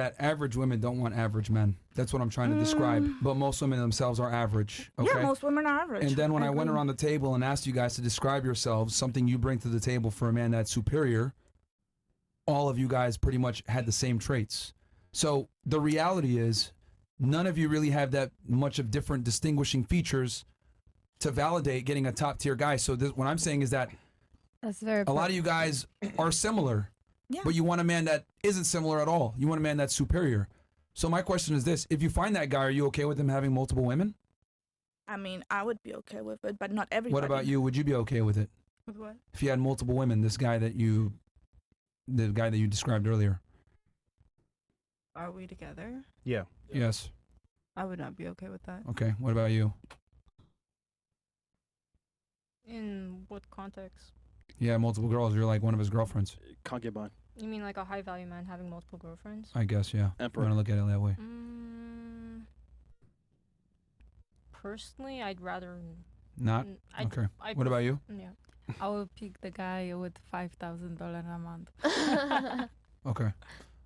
that average women don't want average men. That's what I'm trying to describe. But most women themselves are average. Okay? Yeah, most women are average. And then when I went around the table and asked you guys to describe yourselves, something you bring to the table for a man that's superior, all of you guys pretty much had the same traits. So the reality is, none of you really have that much of different distinguishing features to validate getting a top tier guy. So what I'm saying is that That's very a lot of you guys are similar. Yeah. But you want a man that isn't similar at all. You want a man that's superior. So my question is this. If you find that guy, are you okay with him having multiple women? I mean, I would be okay with it, but not everybody. What about you? Would you be okay with it? With what? If you had multiple women, the guy that you described earlier. Are we together? Yeah. Yes. I would not be okay with that. Okay. What about you? In what context? Yeah, multiple girls. You're like one of his girlfriends. Concubine. You mean like a high value man having multiple girlfriends? I guess, yeah. Emperor. I'm gonna look at it that way. Personally, I'd rather Not? Okay. What about you? Yeah. I would pick the guy with $5,000 a month. Okay.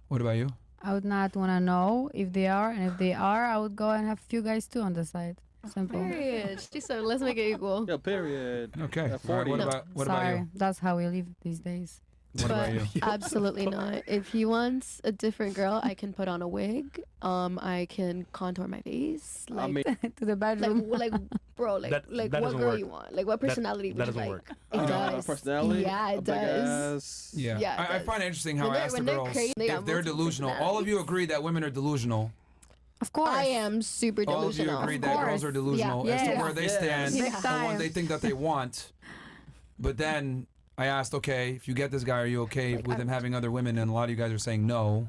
What about you? I would not want to know if they are, and if they are, I would go and have a few guys too on the side. Simple. Period. She said, let's make it equal. Yeah, period. Okay. At All right, 40. what No. about Sorry, you? that's how we live these days. What about you? Absolutely not. If he wants a different girl, I can put on a wig. I can contour my face. Like, I mean, To the bedroom. bro, like That what doesn't girl work. you want? Like, what personality that would you doesn't like? work. It does. personality. Yeah, a it big does. ass. Yeah. Yeah, it I does. find it interesting how When I they're- asked the when they're girls crazy, they if got they're multiple delusional. All of you agree that women are delusional. Of course. I am super All of delusional. you agree Of that girls course. are delusional as to Yeah. where they Yes. stand, Big and what time. they think that they want. But then I asked, okay, if you get this guy, are you okay with him having other women? And a lot of you guys are saying no,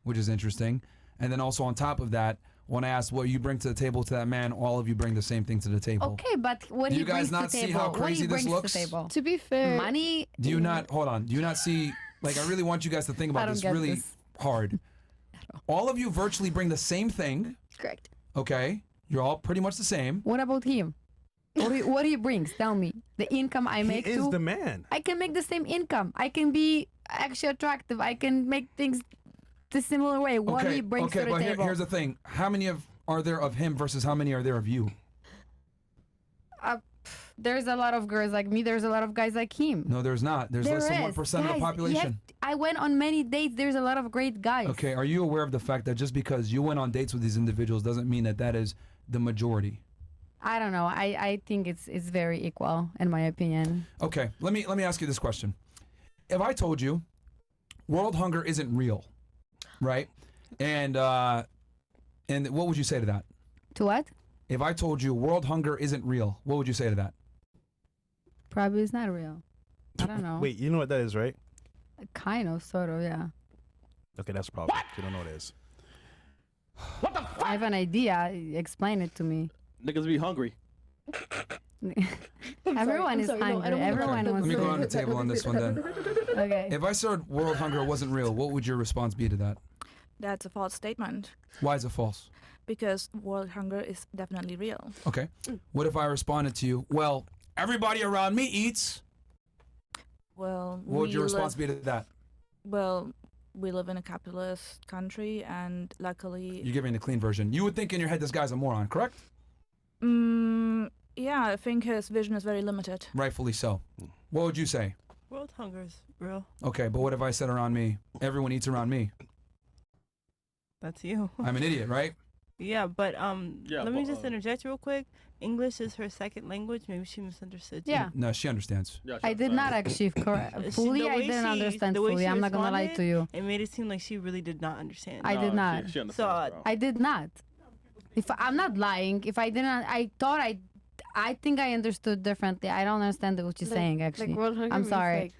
which is interesting. And then also on top of that, when I asked what you bring to the table to that man, all of you bring the same thing to the table. Okay, but what Do he you guys brings not to the see table, how what crazy he this brings looks? to the table? To be fair, Money. Do you not, hold on, do you not see, like I really want you guys to think I about don't this get really this. hard. All of you virtually bring the same thing, correct. okay? You're all pretty much the same. What about him? What he brings? Tell me. The income I make He is too. the man. I can make the same income. I can be actually attractive. I can make things the similar way. What he brings to the but table. here's the thing. How many are there of him versus how many are there of you? There's a lot of girls like me. There's a lot of guys like him. No, there's not. There's less than is. 1% of the Guys, population. I went on many dates. There's a lot of great guys. Okay, are you aware of the fact that just because you went on dates with these individuals doesn't mean that that is the majority? I don't know. I think it's very equal in my opinion. Okay, let me ask you this question. If I told you world hunger isn't real, right? And what would you say to that? To what? If I told you world hunger isn't real, what would you say to that? Probably it's not real. I don't know. Wait, you know what that is, right? Kind of, sort of, yeah. Okay, that's a problem. You don't know what it is. I have an idea. Explain it to me. Niggas be hungry. Everyone is sorry, no, I hungry. don't wanna Everyone Let wants me go on the to. table on this one then. Okay. If I said world hunger wasn't real, what would your response be to that? That's a false statement Why is it false? because world hunger is definitely real. Okay. What if I responded to you, well, everybody around me eats? Well, What would your we response live, be to that? Well, we live in a capitalist country, and luckily, You're giving the clean version. You would think in your head this guy's a moron, correct? yeah, I think his vision is very limited. Rightfully so. What would you say? World hunger is real. Okay, but what if I said around me, everyone eats around me? That's you. I'm an idiot, right? Yeah, but Yeah, let me but, just interject real quick. English is her second language. Maybe she misunderstood you. Yeah. No, she understands. Yeah, I did not actually fully. I didn't understand fully. I'm not gonna lie to you. It made it seem like she really did not understand. I did not. She understands, So, bro. I did not. If I'm not lying, if I didn't, I thought I think I understood differently. I don't understand what you're saying actually. Like world hunger I'm means, sorry.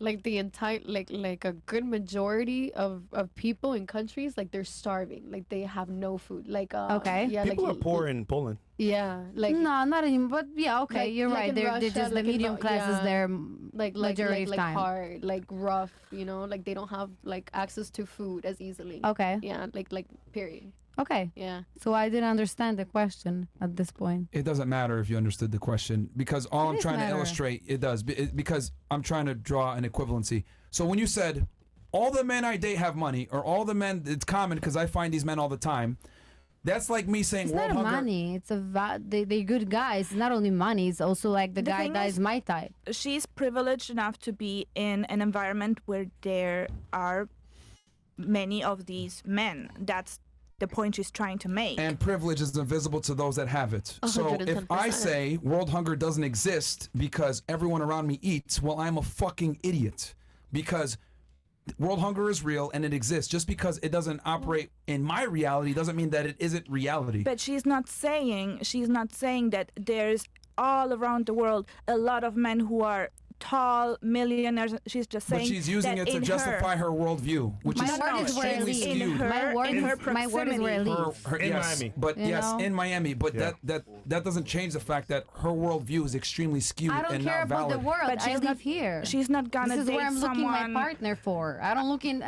Like the entire like a good majority of people in countries, like they're starving, like they have no food. Like Okay. yeah, People like are poor in Poland. Yeah, like No, not anymore. But yeah, okay, Like- you're like right. in They're Russia, just the like in medium Ru- classes yeah. there. like majority of like time. hard, like rough, you know, like they don't have like access to food as easily. Okay. Yeah, like period. Okay. Yeah. So I didn't understand the question at this point. It doesn't matter if you understood the question because all I'm does trying to matter. illustrate, it does, because I'm trying to draw an equivalency. So when you said all the men I date have money, or all the men, it's common because I find these men all the time. That's like me saying It's world not hunger. money. It's they're good guys. It's not only money. It's also like the guy thing that is- is my type. She's privileged enough to be in an environment where there are many of these men. That's the point she's trying to make. And privilege is invisible to those that have it. So if I 110%. say world hunger doesn't exist because everyone around me eats, well, I'm a fucking idiot. Because world hunger is real and it exists. Just because it doesn't operate in my reality doesn't mean that it isn't reality. But she's not saying that there's all around the world a lot of men who are tall millionaires. She's just saying But she's using that it to in justify her worldview, which My is word is where it extremely leads. skewed. My word is where it leads. Her, In yes, Miami. but You yes, know? in Miami. But Yeah. that doesn't change the fact that her worldview is extremely skewed I don't and care not about valid. the world. But I she's live not- here. She's not gonna This is date where I'm looking someone. my partner for. I don't look in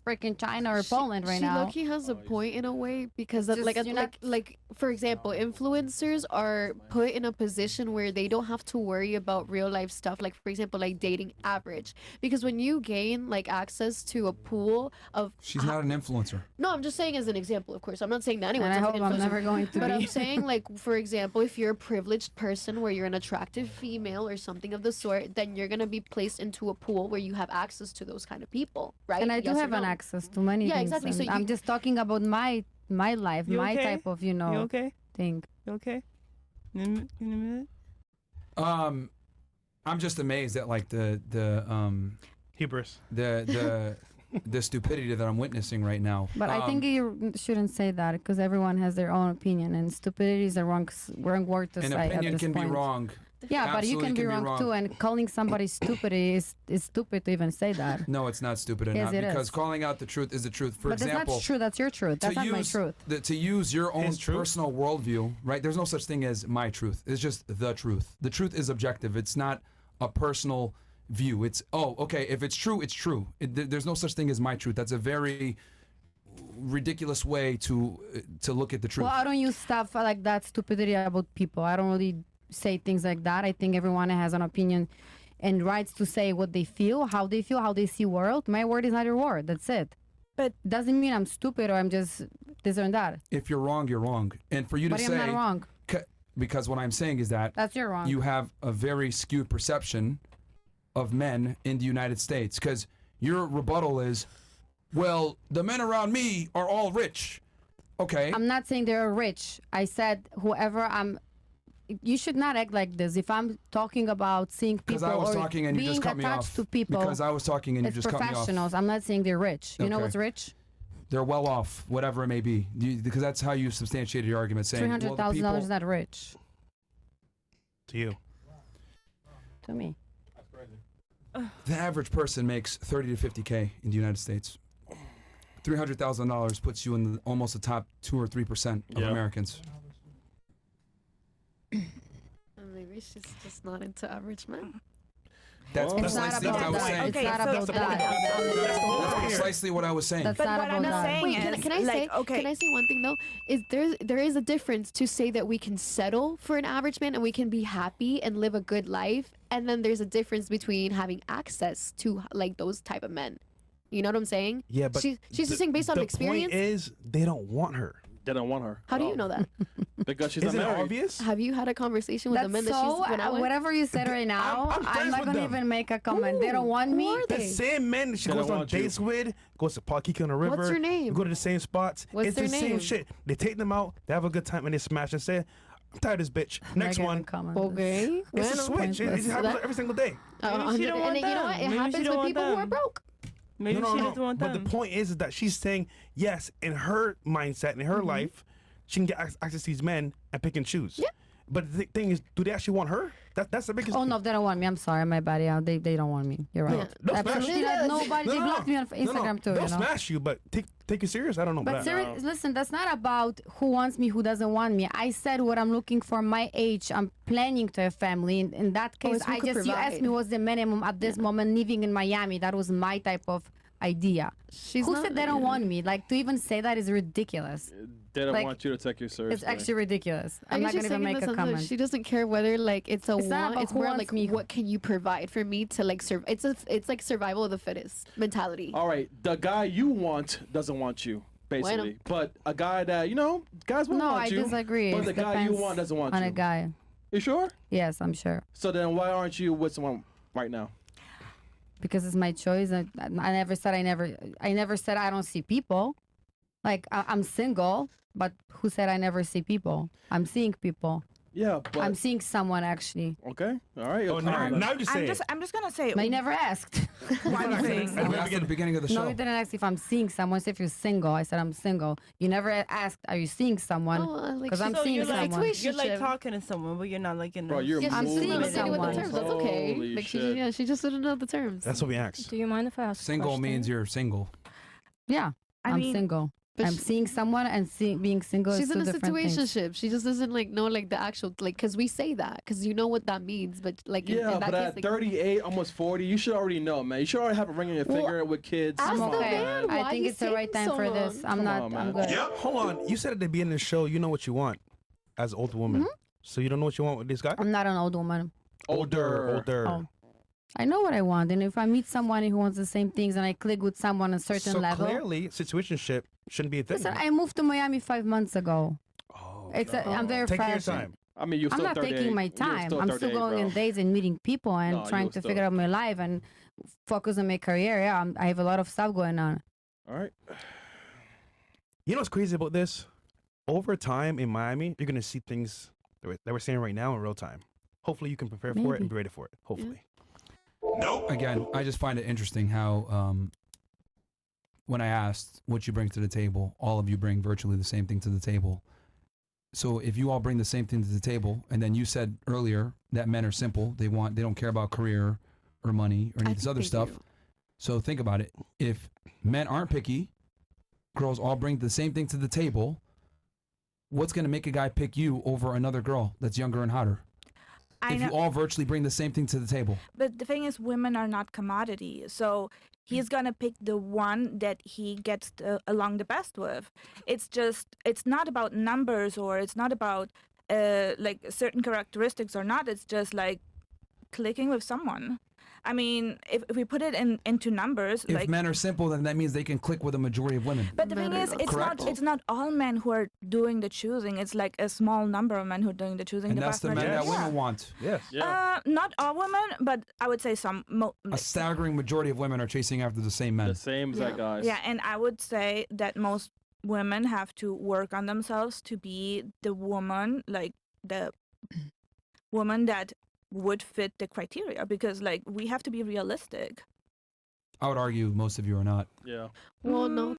freaking China or Poland right she now. low-key has a point in a way because of, Just, like you're not- like for example, influencers are put in a position where they don't have to worry about real life stuff, like for example like dating average, because when you gain like access to a pool of She's not an influencer. no, I'm just saying as an example, of course. I'm not saying that anyone's And I an hope I'm influencer. never going to But be. I'm saying, like, for example, if you're a privileged person where you're an attractive female or something of the sort, then you're going to be placed into a pool where you have access to those kind of people, right? And I do Yes or have an no? access to many Yeah, things. exactly. So and I'm you- just talking about my life, You my okay? type of, You okay? thing. You okay? In a minute? I'm just amazed at like the Hubris. the stupidity that I'm witnessing right now. But I think you shouldn't say that because everyone has their own opinion, and stupidity is the wrong word to an say at opinion this can point. be wrong. Yeah, but you Absolutely can be wrong too, and calling somebody stupid is stupid to even say that. No, it's not stupid Yes, enough it because is. calling out the truth is the truth. For But that's example, not true. That's your truth. That's not my truth. To use your own His truth? personal worldview, right? There's no such thing as my truth. It's just the truth. The truth is objective. It's not a personal view. It's, oh, okay, if it's true, it's true. There's no such thing as my truth. That's a very ridiculous way to look at the truth. Well, I don't use stuff like that, stupidity about people. I don't really say things like that. I think everyone has an opinion and rights to say what they feel, how they see world. My word is not your word. That's it. But doesn't mean I'm stupid or I'm just this or that. If you're wrong, you're wrong. And for you to But I'm say, not wrong. because what I'm saying is that That's your wrong. you have a very skewed perception of men in the United States. Because your rebuttal is, well, the men around me are all rich. Okay. I'm not saying they're rich. I said whoever you should not act like this. If I'm talking about seeing people Because I was or talking and you being just cut me attached off. to people, Because I was talking and you it's just cut me off. professionals. I'm not saying they're rich. You know Okay. what's rich? They're well off, whatever it may be. Because that's how you substantiated your argument, saying, well, the $300,000 people, is not rich To you. to me. the average person makes 30 to 50K in the United States. $300,000 puts you in almost the top 2 or 3% of Yeah. Americans. Maybe she's just not into average men. That's Well, It's not precisely what I about was that. saying. It's Okay, not so- about that. That's precisely what I was saying. That's But not what about I'm that. saying Wait, is, can I like, say? okay, Can I say one thing though? Is there is a difference to say that we can settle for an average man and we can be happy and live a good life, and then there's a difference between having access to like those type of men. You know what I'm saying? Yeah, but she's just saying based on the experience. point is, they don't want her. They don't want her. How at do you all. know that? Because she's Isn't not it married. obvious? Have you had a conversation with the men That's that so. she's went out with? Whatever you said right now, I'm friends not with gonna them. even make a comment. They don't want Who me. are The they? same men that she They goes don't on want you. dates with, goes to Parkika on the river. What's her name? Go to the same spots. What's it's their the same name? shit. They take them out, they have a good time, and they smash and say, I'm tired of this bitch. I'm not Next gonna one. comment. Okay. It's a Bueno. switch. It pointless. happens That- every single day. Maybe she don't want and you know what? them. It Maybe she happens don't with want people who are them. broke. Maybe she doesn't want But them. the point is that she's saying, yes, in her mindset, in her life, she can get access to these men and pick and choose. Yeah. But the thing is, do they actually want her? That's the biggest Oh no, they don't want me. I'm sorry, my bad. Yeah, they don't want me. You're right. Yeah. They'll smash Absolutely you. not. Nobody. They No, blocked me on Instagram too. They'll You know. smash you, but take you serious. I don't know. But about that. listen, that's not about who wants me, who doesn't want me. I said what I'm looking for. My age, I'm planning to have family. In that case, it's who I could just you asked provide. me what's the minimum at this moment living in Miami. That was my type of idea. She's Who not, said they don't yeah. want me? Like, to even say that is ridiculous. They don't Like, want you to take you seriously. It's actually ridiculous. I'm not guess gonna she's even saying in make the a sense that comment. She doesn't care whether like it's a It's not want. about It's who more wants like me. what can you provide for me to like serve. It's like survival of the fittest mentality. All right, the guy you want doesn't want you, basically. But a guy that, guys will No, want I you. disagree. But It the guy you depends want doesn't want on you. a guy. You sure? Yes, I'm sure. So then why aren't you with someone right now? Because it's my choice. I never said I never said I don't see people. Like, I'm single, but who said I never see people? I'm seeing people. Yeah, but I'm seeing someone actually. okay, all right. Oh, now you say it. I'm just gonna say I never asked. one thing. We asked at the beginning of the No, show. you didn't ask if I'm seeing someone. Say if you're single. I said I'm single. You never asked, are you seeing someone? like Because I'm she's- seeing you're like, someone. you're like Situationship. talking to someone, but you're not like in Bro, you're Yeah, I'm she's seeing still understanding what the someone. terms. That's okay. Holy Like shit. she just didn't know the terms. That's what we asked. Do you mind if I ask? a Single question? means you're single. Yeah, I I'm mean, single. But I'm she- seeing someone and being single She's is in two a different things. situationship. She just doesn't like know like the actual like because we say that because you know what that means. But like Yeah, in that but case, at like, 38, almost 40, you should already know, man. You should already have a ring on your Well, finger with kids. ask Come the on, Okay, man. Why I think you it's the right taking time so for this. long? I'm Come not. on, I'm man. good. Hold on. You said at the beginning of the show, you know what you want as an older woman. So you don't know what you want with this guy? I'm not an old woman. Older. Oh. I know what I want, and if I meet someone who wants the same things and I click with someone on a certain So level. clearly, situationship shouldn't be a thing. Listen, I moved to Miami 5 months ago. Oh, I'm very taking your fresh. time. I mean, you're I'm still not 38. taking my You're time. still I'm still 38, going bro. on dates and meeting people and No, trying you're to still- figure out my life and focus on my career. Yeah, I have a lot of stuff going on. All right. You know what's crazy about this? Over time in Miami, you're gonna see things that we're seeing right now in real time. Hopefully, you can prepare for it Maybe. and be ready for it. Hopefully. Again, I just find it interesting how when I asked what you bring to the table, all of you bring virtually the same thing to the table. So if you all bring the same thing to the table, and then you said earlier that men are simple, they don't care about career or money or any I of this think other they stuff. do. So think about it. If men aren't picky, girls all bring the same thing to the table, what's going to make a guy pick you over another girl that's younger and hotter? I If know, you all virtually bring the same thing to the table. but the thing is, women are not commodity. So he's gonna pick the one that he gets along the best with. It's not about numbers or it's not about like certain characteristics or not. It's just like clicking with someone. I mean, if we put it into numbers, If like. men are simple, then that means they can click with a majority of women. But the Men thing are is, not Correct. it's not all men who are doing the choosing. It's like a small number of men who are doing the choosing. And the that's vast the men that majority- women want. Yes. Yeah. Not all women, but I would say some. A staggering majority of women are chasing after the same men. The same exact guys. Yeah, and I would say that most women have to work on themselves to be the woman, like the woman that would fit the criteria, because like we have to be realistic. I would argue most of you are not. Yeah. Well, no,